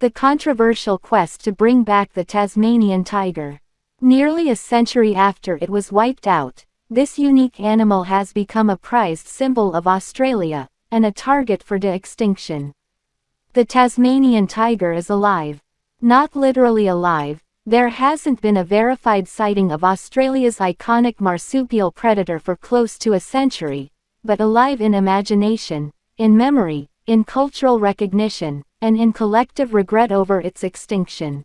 The controversial quest to bring back the Tasmanian tiger. Nearly a century after it was wiped out, this unique animal has become a prized symbol of Australia, and a target for de-extinction. The Tasmanian tiger is alive. Not literally alive, there hasn't been a verified sighting of Australia's iconic marsupial predator for close to a century, but alive in imagination, in memory, in cultural recognition, and in collective regret over its extinction.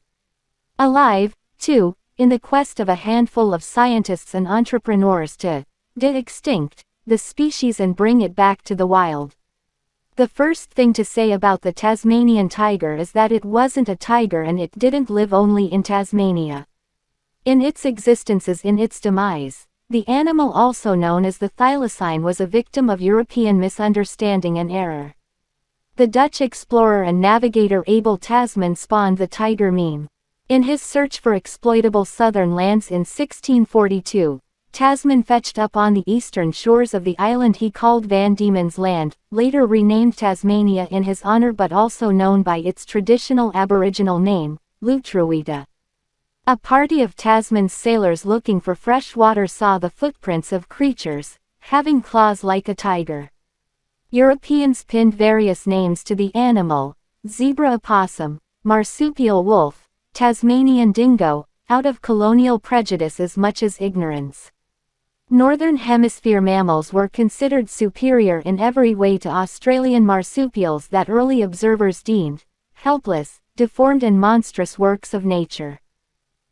Alive, too, in the quest of a handful of scientists and entrepreneurs to de-extinct the species and bring it back to the wild. The first thing to say about the Tasmanian tiger is that it wasn't a tiger and it didn't live only in Tasmania. In its existence as in its demise, the animal also known as the thylacine was a victim of European misunderstanding and error. The Dutch explorer and navigator Abel Tasman spawned the tiger meme. In his search for exploitable southern lands in 1642, Tasman fetched up on the eastern shores of the island he called Van Diemen's Land, later renamed Tasmania in his honor but also known by its traditional Aboriginal name, Lutruwita. A party of Tasman's sailors looking for fresh water saw the footprints of creatures, having claws like a tiger. Europeans pinned various names to the animal: zebra opossum, marsupial wolf, Tasmanian dingo, out of colonial prejudice as much as ignorance. Northern Hemisphere mammals were considered superior in every way to Australian marsupials that early observers deemed helpless, deformed and monstrous works of nature.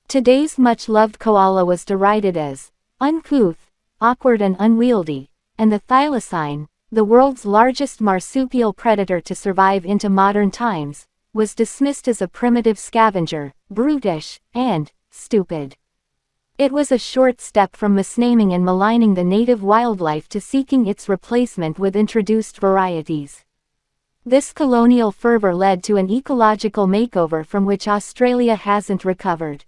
Today's much-loved koala was derided as uncouth, awkward and unwieldy, and the thylacine, the world's largest marsupial predator to survive into modern times, was dismissed as a primitive scavenger, brutish, and stupid. It was a short step from misnaming and maligning the native wildlife to seeking its replacement with introduced varieties. This colonial fervor led to an ecological makeover from which Australia hasn't recovered.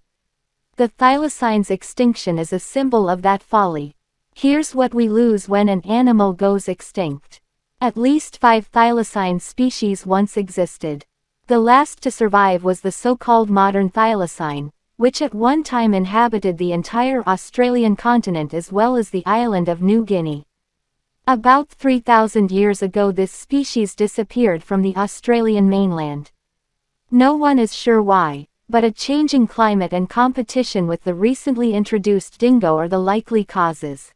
The thylacine's extinction is a symbol of that folly. Here's what we lose when an animal goes extinct. At least 5 thylacine species once existed. The last to survive was the so-called modern thylacine, which at one time inhabited the entire Australian continent as well as the island of New Guinea. About 3,000 years ago this species disappeared from the Australian mainland. No one is sure why, but a changing climate and competition with the recently introduced dingo are the likely causes.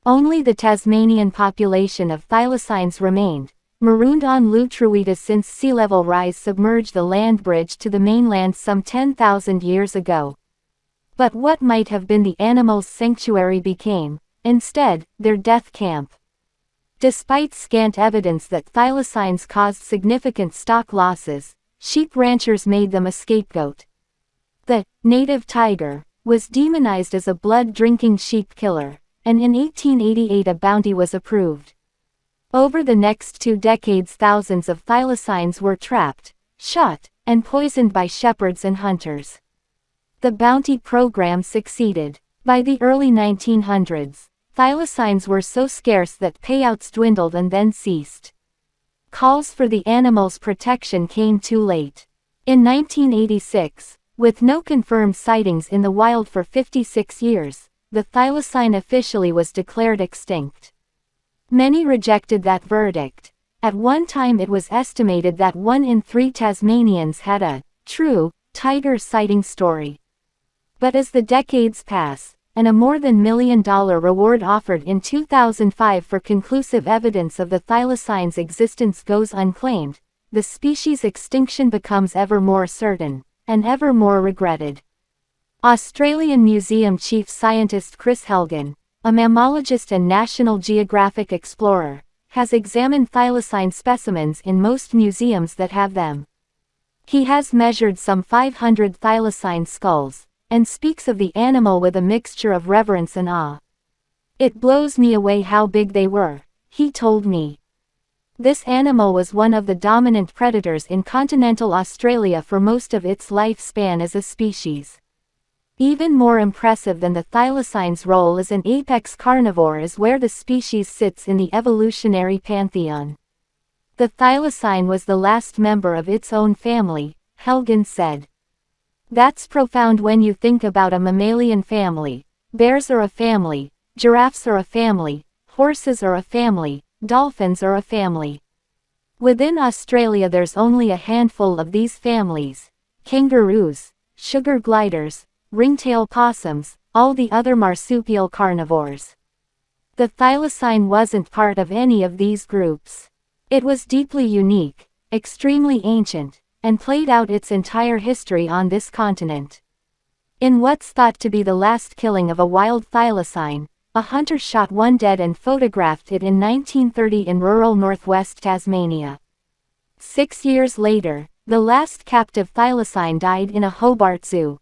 Only the Tasmanian population of thylacines remained, marooned on Lutruwita since sea level rise submerged the land bridge to the mainland some 10,000 years ago. But what might have been the animal's sanctuary became, instead, their death camp. Despite scant evidence that thylacines caused significant stock losses, sheep ranchers made them a scapegoat. The native tiger was demonized as a blood-drinking sheep killer, and in 1888 a bounty was approved. Over the next 2 decades thousands of thylacines were trapped, shot, and poisoned by shepherds and hunters. The bounty program succeeded. By the early 1900s, thylacines were so scarce that payouts dwindled and then ceased. Calls for the animal's protection came too late. In 1986, with no confirmed sightings in the wild for 56 years, the thylacine officially was declared extinct. Many rejected that verdict. At one time it was estimated that 1 in 3 Tasmanians had a true tiger sighting story. But as the decades pass, and a more than $1 million reward offered in 2005 for conclusive evidence of the thylacine's existence goes unclaimed, the species' extinction becomes ever more certain, and ever more regretted. Australian Museum Chief Scientist Chris Helgen, a mammalogist and National Geographic explorer, has examined thylacine specimens in most museums that have them. He has measured some 500 thylacine skulls, and speaks of the animal with a mixture of reverence and awe. "It blows me away how big they were," he told me. This animal was one of the dominant predators in continental Australia for most of its lifespan as a species. Even more impressive than the thylacine's role as an apex carnivore is where the species sits in the evolutionary pantheon. The thylacine was the last member of its own family, Helgen said. That's profound when you think about a mammalian family. Bears are a family, giraffes are a family, horses are a family, dolphins are a family. Within Australia there's only a handful of these families: kangaroos, sugar gliders, ringtail possums, all the other marsupial carnivores. The thylacine wasn't part of any of these groups. It was deeply unique, extremely ancient, and played out its entire history on this continent. In what's thought to be the last killing of a wild thylacine, a hunter shot one dead and photographed it in 1930 in rural northwest Tasmania. 6 years later, the last captive thylacine died in a Hobart zoo.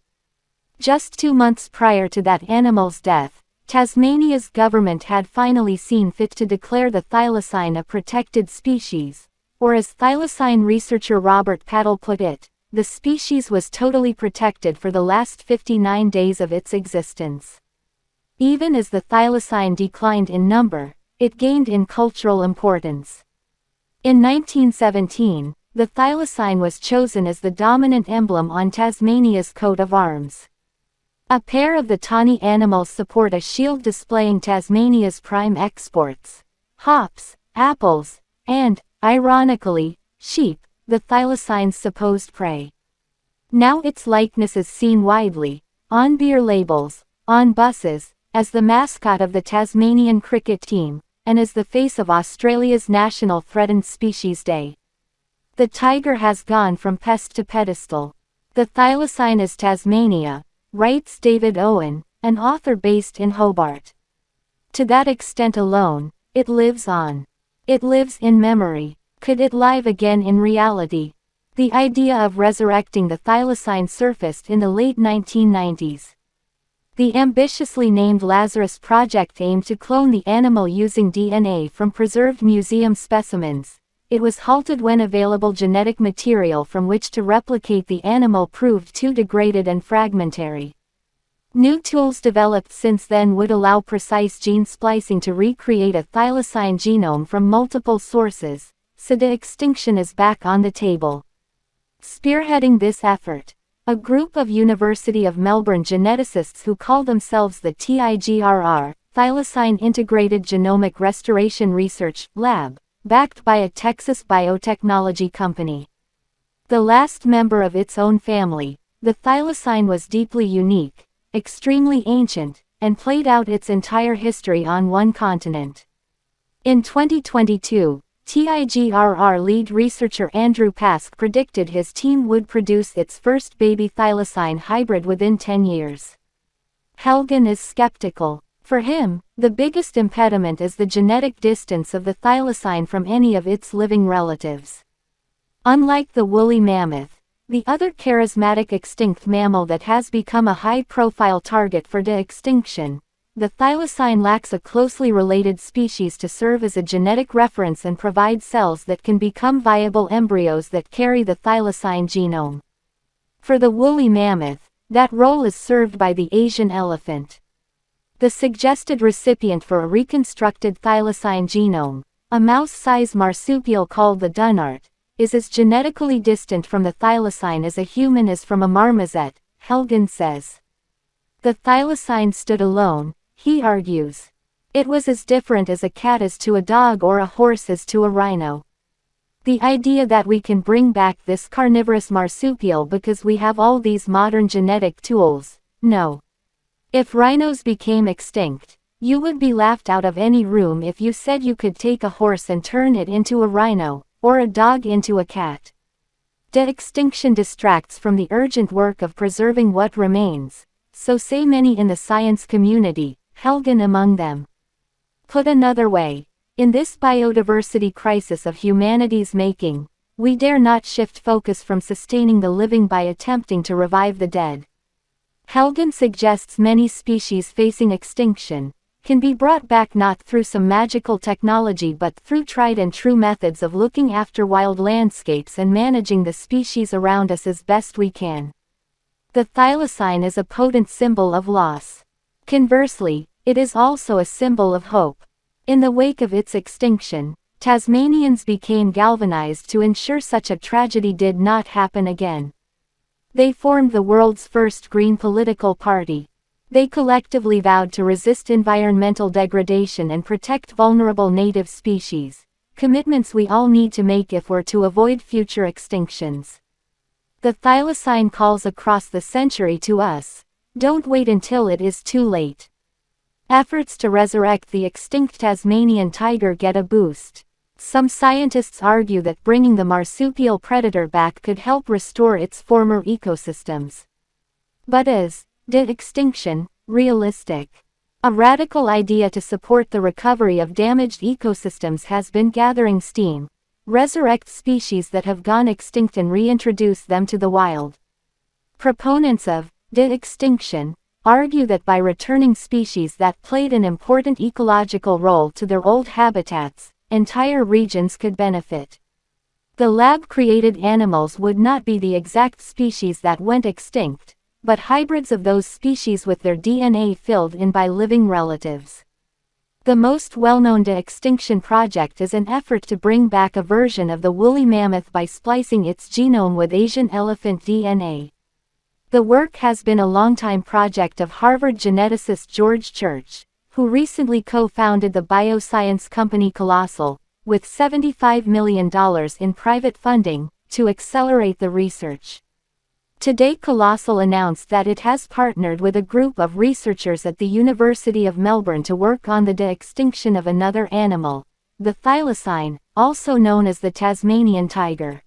Just 2 months prior to that animal's death, Tasmania's government had finally seen fit to declare the thylacine a protected species, or as thylacine researcher Robert Paddle put it, the species was totally protected for the last 59 days of its existence. Even as the thylacine declined in number, it gained in cultural importance. In 1917, the thylacine was chosen as the dominant emblem on Tasmania's coat of arms. A pair of the tawny animals support a shield displaying Tasmania's prime exports: hops, apples, and, ironically, sheep, the thylacine's supposed prey. Now its likeness is seen widely, on beer labels, on buses, as the mascot of the Tasmanian cricket team, and as the face of Australia's National Threatened Species Day. The tiger has gone from pest to pedestal. The thylacine is Tasmania, writes David Owen, an author based in Hobart. To that extent alone, it lives on. It lives in memory. Could it live again in reality? The idea of resurrecting the thylacine surfaced in the late 1990s. The ambitiously named Lazarus Project aimed to clone the animal using DNA from preserved museum specimens. It was halted when available genetic material from which to replicate the animal proved too degraded and fragmentary. New tools developed since then would allow precise gene splicing to recreate a thylacine genome from multiple sources, so De-extinction is back on the table. Spearheading this effort, a group of University of Melbourne geneticists who call themselves the TIGRR, Thylacine Integrated Genomic Restoration Research Lab, backed by a Texas biotechnology company. The last member of its own family, the thylacine was deeply unique, extremely ancient, and played out its entire history on one continent. In 2022, TIGRR lead researcher Andrew Pask predicted his team would produce its first baby thylacine hybrid within 10 years. Helgen is skeptical. For him, the biggest impediment is the genetic distance of the thylacine from any of its living relatives. Unlike the woolly mammoth, the other charismatic extinct mammal that has become a high-profile target for de-extinction, the thylacine lacks a closely related species to serve as a genetic reference and provide cells that can become viable embryos that carry the thylacine genome. For the woolly mammoth, that role is served by the Asian elephant. The suggested recipient for a reconstructed thylacine genome, a mouse-sized marsupial called the dunnart, is as genetically distant from the thylacine as a human is from a marmoset, Helgen says. The thylacine stood alone, he argues. It was as different as a cat is to a dog or a horse is to a rhino. The idea that we can bring back this carnivorous marsupial because we have all these modern genetic tools, no. If rhinos became extinct, you would be laughed out of any room if you said you could take a horse and turn it into a rhino, or a dog into a cat. De-extinction distracts from the urgent work of preserving what remains, so say many in the science community, Helgen among them. Put another way, in this biodiversity crisis of humanity's making, we dare not shift focus from sustaining the living by attempting to revive the dead. Helgen suggests many species facing extinction can be brought back not through some magical technology but through tried and true methods of looking after wild landscapes and managing the species around us as best we can. The thylacine is a potent symbol of loss. Conversely, it is also a symbol of hope. In the wake of its extinction, Tasmanians became galvanized to ensure such a tragedy did not happen again. They formed the world's first green political party. They collectively vowed to resist environmental degradation and protect vulnerable native species, commitments we all need to make if we're to avoid future extinctions. The thylacine calls across the century to us: don't wait until it is too late. Efforts to resurrect the extinct Tasmanian tiger get a boost. Some scientists argue that bringing the marsupial predator back could help restore its former ecosystems. But is de-extinction realistic? A radical idea to support the recovery of damaged ecosystems has been gathering steam: resurrect species that have gone extinct and reintroduce them to the wild. Proponents of de-extinction argue that by returning species that played an important ecological role to their old habitats, entire regions could benefit. The lab-created animals would not be the exact species that went extinct, but hybrids of those species with their DNA filled in by living relatives. The most well-known de-extinction project is an effort to bring back a version of the woolly mammoth by splicing its genome with Asian elephant DNA. The work has been a long-time project of Harvard geneticist George Church, who recently co-founded the bioscience company Colonial, with $75 million in private funding, to accelerate the research. Today Colonial announced that it has partnered with a group of researchers at the University of Melbourne to work on the de-extinction of another animal, the thylacine, also known as the Tasmanian tiger.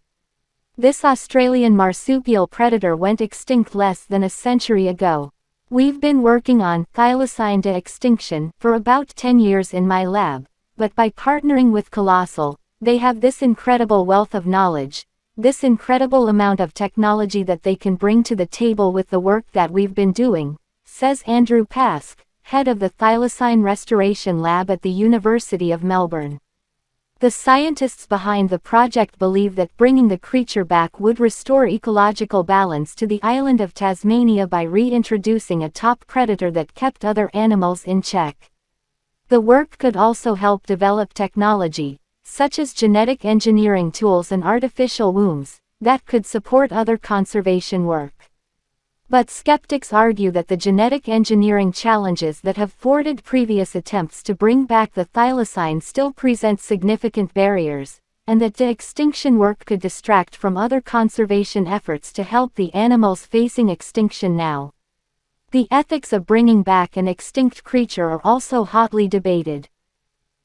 This Australian marsupial predator went extinct less than a century ago. We've been working on thylacine de-extinction for about 10 years in my lab, but by partnering with Colonial, they have this incredible wealth of knowledge, this incredible amount of technology that they can bring to the table with the work that we've been doing, says Andrew Pask, head of the Thylacine Restoration Lab at the University of Melbourne. The scientists behind the project believe that bringing the creature back would restore ecological balance to the island of Tasmania by reintroducing a top predator that kept other animals in check. The work could also help develop technology, such as genetic engineering tools and artificial wombs, that could support other conservation work. But skeptics argue that the genetic engineering challenges that have thwarted previous attempts to bring back the thylacine still present significant barriers, and that de-extinction work could distract from other conservation efforts to help the animals facing extinction now. The ethics of bringing back an extinct creature are also hotly debated.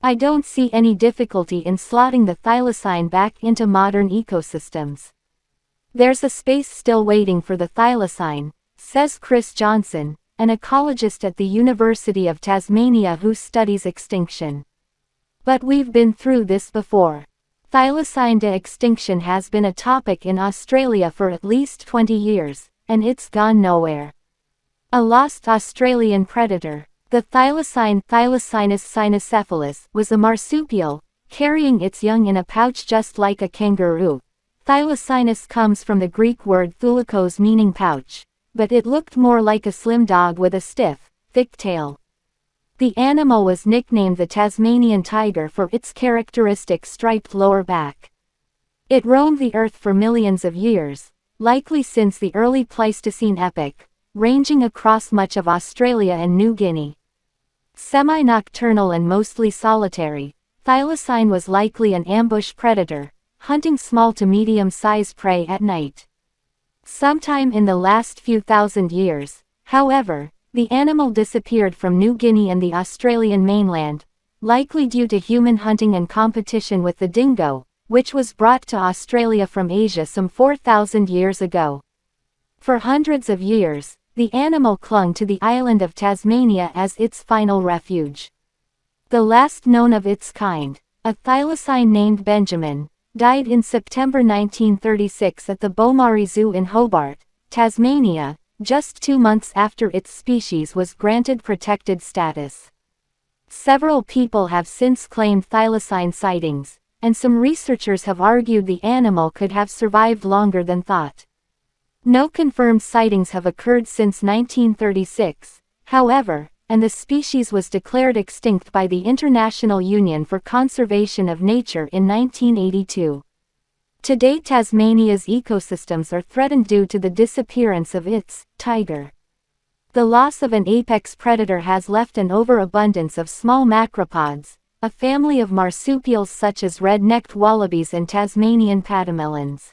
I don't see any difficulty in slotting the thylacine back into modern ecosystems. There's a space still waiting for the thylacine, says Chris Johnson, an ecologist at the University of Tasmania who studies extinction. But we've been through this before. Thylacine de-extinction has been a topic in Australia for at least 20 years, and it's gone nowhere. A lost Australian predator, the thylacine Thylacinus cynocephalus, was a marsupial, carrying its young in a pouch just like a kangaroo. Thylacinus comes from the Greek word thulakos meaning pouch, but it looked more like a slim dog with a stiff, thick tail. The animal was nicknamed the Tasmanian tiger for its characteristic striped lower back. It roamed the earth for millions of years, likely since the early Pleistocene epoch, ranging across much of Australia and New Guinea. Semi-nocturnal and mostly solitary, thylacine was likely an ambush predator, hunting small to medium-sized prey at night. Sometime in the last few thousand years, however, the animal disappeared from New Guinea and the Australian mainland, likely due to human hunting and competition with the dingo, which was brought to Australia from Asia some 4,000 years ago. For hundreds of years, the animal clung to the island of Tasmania as its final refuge. The last known of its kind, a thylacine named Benjamin, died in September 1936 at the Beaumaris Zoo in Hobart, Tasmania, just 2 months after its species was granted protected status. Several people have since claimed thylacine sightings, and some researchers have argued the animal could have survived longer than thought. No confirmed sightings have occurred since 1936, however, and the species was declared extinct by the International Union for Conservation of Nature in 1982. Today Tasmania's ecosystems are threatened due to the disappearance of its tiger. The loss of an apex predator has left an overabundance of small macropods, a family of marsupials such as red-necked wallabies and Tasmanian pademelons.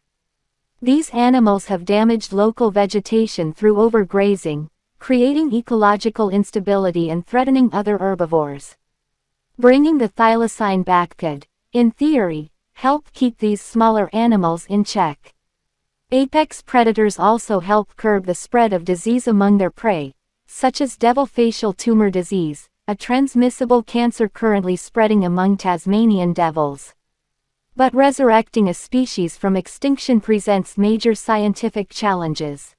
These animals have damaged local vegetation through overgrazing, creating ecological instability and threatening other herbivores. Bringing the thylacine back could, in theory, help keep these smaller animals in check. Apex predators also help curb the spread of disease among their prey, such as devil facial tumor disease, a transmissible cancer currently spreading among Tasmanian devils. But resurrecting a species from extinction presents major scientific challenges.